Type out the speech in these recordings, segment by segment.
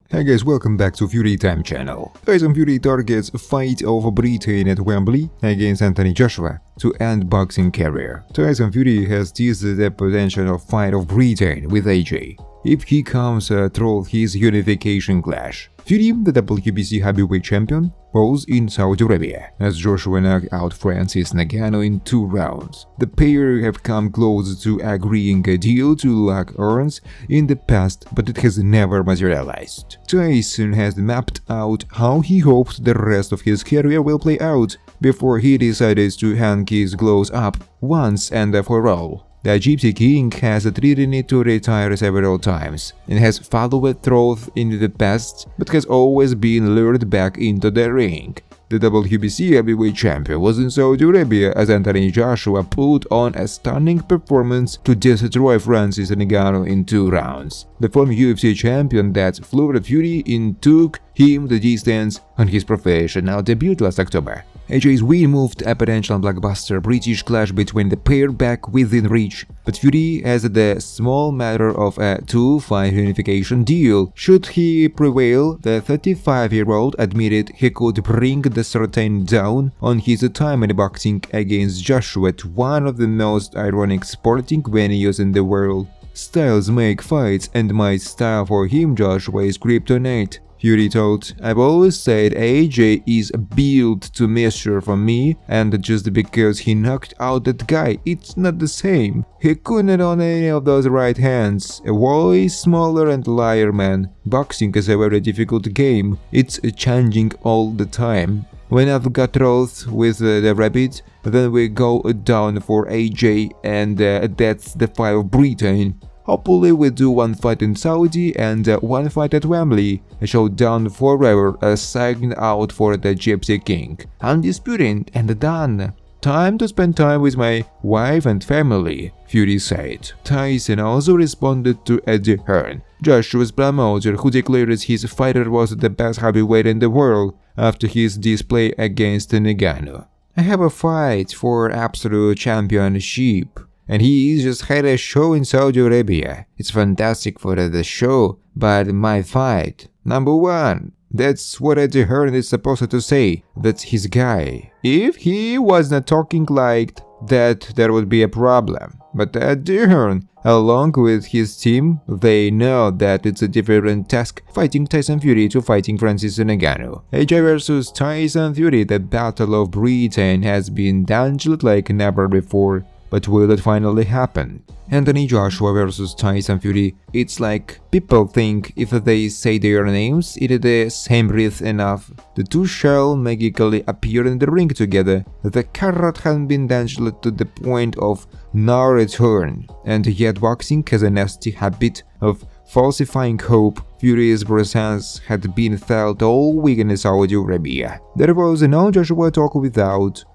Hey guys, welcome back to Fury Time channel. Tyson Fury targets fight of Britain at Wembley against Anthony Joshua to end boxing career. Tyson Fury has teased the potential fight of Britain with AJ if he comes through his unification clash. Fury, the WBC heavyweight champion, was in Saudi Arabia as Joshua knocked out Francis Ngannou in 2 rounds. The pair have come close to agreeing a deal to lock arms in the past, but it has never materialized. Tyson has mapped out how he hopes the rest of his career will play out before he decides to hang his gloves up once and for all. The Gypsy King has threatened to retire several times and has followed through in the past but has always been lured back into the ring. The WBC heavyweight champion was in Saudi Arabia as Anthony Joshua put on a stunning performance to destroy Francis Ngannou in 2 rounds. The former UFC champion that floored Fury took him the distance on his professional debut last October. AJ's win moved a potential blockbuster British clash between the pair back within reach, but Fury has the small matter of a 2-fight unification deal. Should he prevail, the 35-year-old admitted he could bring the certain down on his time in boxing against Joshua at one of the most ironic sporting venues in the world. Styles make fights, and my style for him, Joshua, is kryptonite. Fury told, "I've always said AJ is built to measure for me, and just because he knocked out that guy, it's not the same. He couldn't on any of those right hands. A way smaller and lighter man. Boxing is a very difficult game. It's changing all the time. When I've got through with the rabbit, then we go down for AJ, and that's the fight of Britain. Hopefully we do 1 fight in Saudi and 1 fight at Wembley, a showdown forever, signed out for the Gypsy King. Undisputed and done. Time to spend time with my wife and family," Fury said. Tyson also responded to Eddie Hearn, Joshua's promoter, who declared his fighter was the best heavyweight in the world after his display against Ngannou. "I have a fight for absolute championship. And he just had a show in Saudi Arabia. It's fantastic for the show, but my fight, number 1. That's what Eddie Hearn is supposed to say. That's his guy. If he was not talking like that, there would be a problem. But Eddie Hearn, along with his team, they know that it's a different task fighting Tyson Fury to fighting Francis Ngannou. AJ vs Tyson Fury, the Battle of Britain, has been dangerous like never before. But will it finally happen? Anthony Joshua vs Tyson Fury. It's like people think if they say their names in the same breath enough, the two shall magically appear in the ring together. The carrot has been dangled to the point of no return, and yet boxing has a nasty habit of falsifying hope. Fury's presence had been felt all week in Saudi Arabia. There was no Joshua talk without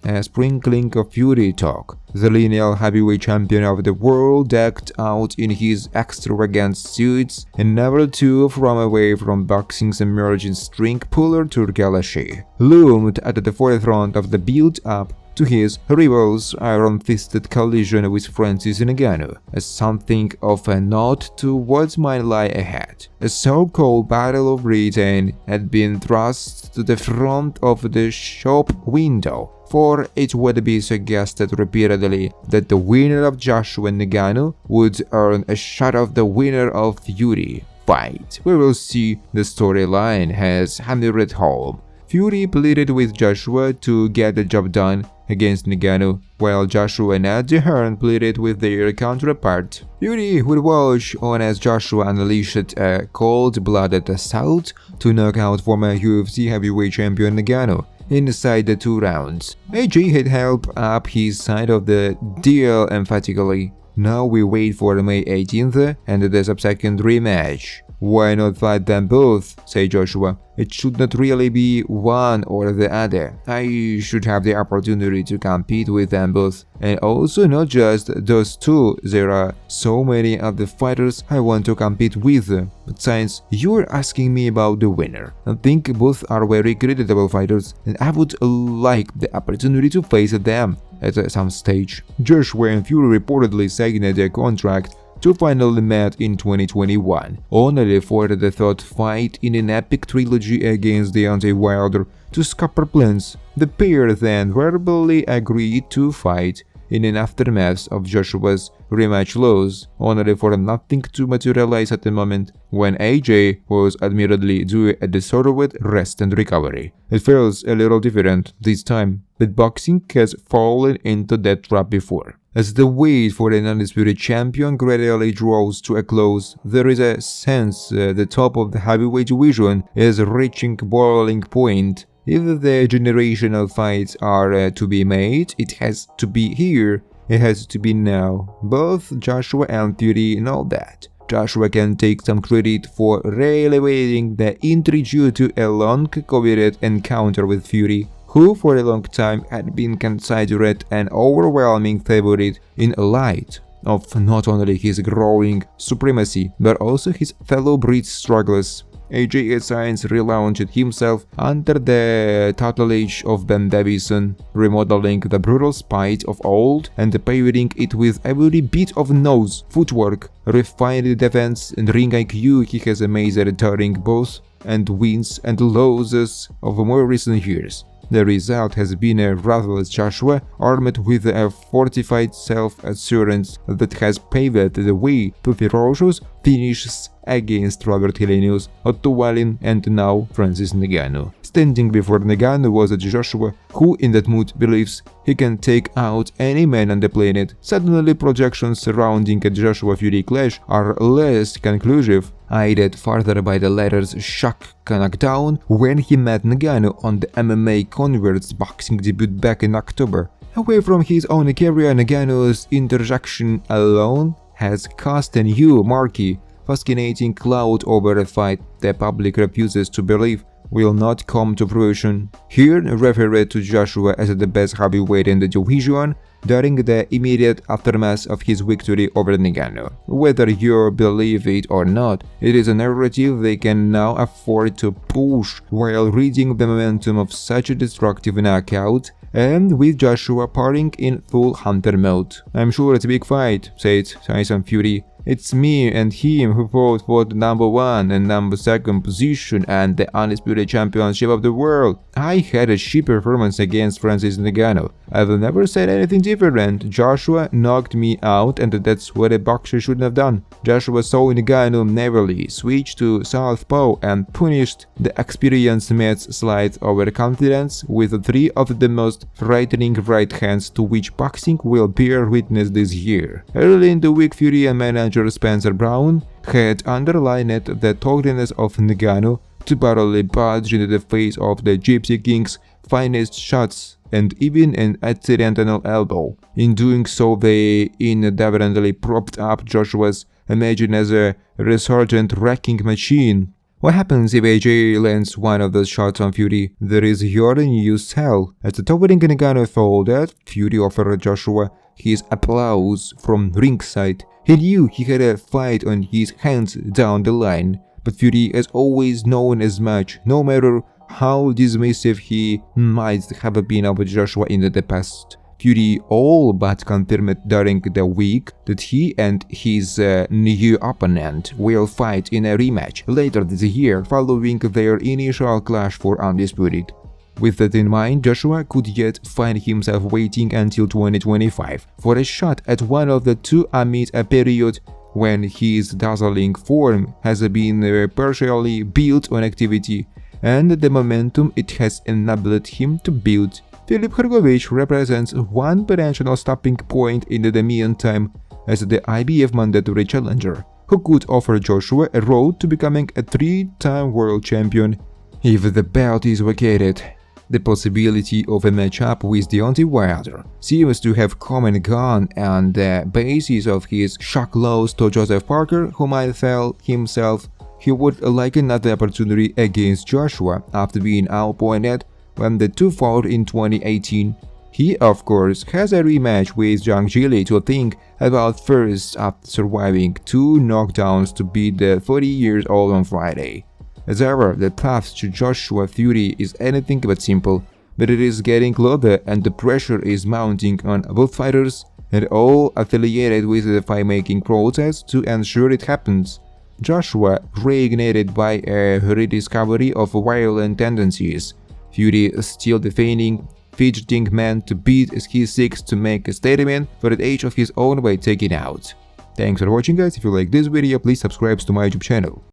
a sprinkling of Fury talk. The lineal heavyweight champion of the world decked out in his extravagant suits and never too far away from boxing's emerging string puller Turkalashi, loomed at the forefront of the build-up to his rival's iron-fisted collision with Francis Ngannou, as something of a nod to what might lie ahead. A so-called Battle of Britain had been thrust to the front of the shop window, for it would be suggested repeatedly that the winner of Joshua Ngannou would earn a shot of the winner of Fury fight. We will see. The storyline has hammered home. Fury pleaded with Joshua to get the job done against Ngannou, while Joshua and Eddie Hearn pleaded with their counterpart. Fury would watch on as Joshua unleashed a cold-blooded assault to knock out former UFC heavyweight champion Ngannou inside the 2 rounds. AJ had held up his side of the deal emphatically. Now we wait for May 18th and the subsequent rematch. Why not fight them both, say Joshua. It should not really be one or the other. I should have the opportunity to compete with them both. And also not just those two, there are so many other fighters I want to compete with. But since you're asking me about the winner, I think both are very creditable fighters and I would like the opportunity to face them at some stage. Joshua and Fury reportedly signed a contract to finally meet in 2021, only for the third fight in an epic trilogy against Deontay Wilder to scupper plans. The pair then verbally agreed to fight in an aftermath of Joshua's rematch loss, only for nothing to materialize at the moment when AJ was admittedly due a deserved rest and recovery. It feels a little different this time, but boxing has fallen into that trap before. As the wait for an undisputed champion gradually draws to a close, there is a sense the top of the heavyweight division is reaching boiling point. If the generational fights are to be made, it has to be here. It has to be now. Both Joshua and Fury know that. Joshua can take some credit for re-elevating the intrigue due to a long-coveted encounter with Fury, who for a long time had been considered an overwhelming favorite in light of not only his growing supremacy, but also his fellow breed struggles. AJ Science relaunched himself under the tutelage of Ben Davison, remodeling the brutal spite of old and paving it with every bit of nose, footwork, refined defense and ring IQ he has amassed during both and wins and losses of more recent years. The result has been a ruthless Joshua armed with a fortified self-assurance that has paved the way to ferocious finishes against Robert Helenius, Otto Wallin and now Francis Ngannou. Standing before Ngannou was a Joshua who in that mood believes he can take out any man on the planet. Suddenly projections surrounding a Joshua-Fury clash are less conclusive, aided further by the latter's shock knockdown when he met Ngannou on the MMA Converts boxing debut back in October. Away from his own career, Ngannou's interjection alone has cast a new marquee, fascinating cloud over a fight the public refuses to believe will not come to fruition. Here referred to Joshua as the best heavyweight in the division during the immediate aftermath of his victory over Ngannou. Whether you believe it or not, it is a narrative they can now afford to push while reading the momentum of such a destructive knockout and with Joshua partying in full hunter mode. "I'm sure it's a big fight," said Tyson Fury. "It's me and him who fought for the number 1 and number 2 position and the undisputed championship of the world. I had a shit performance against Francis Ngannou. I've never said anything different. Joshua knocked me out and that's what a boxer should have done." Joshua saw Ngannou naively switch to southpaw and punished the experienced Mets slide over confidence with 3 of the most frightening right hands to which boxing will bear witness this year. Early in the week, Fury and manager Spencer Brown had underlined the toughness of Ngannou to barely budge into the face of the Gypsy King's finest shots and even an accidental elbow. In doing so, they inadvertently propped up Joshua's image as a resurgent wrecking machine. What happens if AJ lands one of those shots on Fury? There is your new cell. As the towering Ngannou folded, Fury offered Joshua his applause from ringside. He knew he had a fight on his hands down the line, but Fury has always known as much, no matter how dismissive he might have been of Joshua in the past. Fury all but confirmed during the week that he and his new opponent will fight in a rematch later this year following their initial clash for Undisputed. With that in mind, Joshua could yet find himself waiting until 2025 for a shot at one of the two amid a period when his dazzling form has been partially built on activity and the momentum it has enabled him to build. Filip Hrgovic represents one potential stopping point in the meantime as the IBF mandatory challenger, who could offer Joshua a road to becoming a 3-time world champion if the belt is vacated. The possibility of a matchup with Deontay Wilder seems to have come and gone on the basis of his shock loss to Joseph Parker, who might tell himself he would like another opportunity against Joshua after being outpointed when the two fought in 2018. He, of course, has a rematch with Zhang Jili to think about first after surviving 2 knockdowns to beat the 40-year-old on Friday. As ever, the path to Joshua Fury is anything but simple, but it is getting closer and the pressure is mounting on both fighters and all affiliated with the fight-making process to ensure it happens. Joshua, reignited by a rediscovery of violent tendencies, Fury still defending, fidgeting man to beat as he seeks to make a statement for the age of his own by taking out. Thanks for watching, guys. If you like this video, please subscribe to my YouTube channel.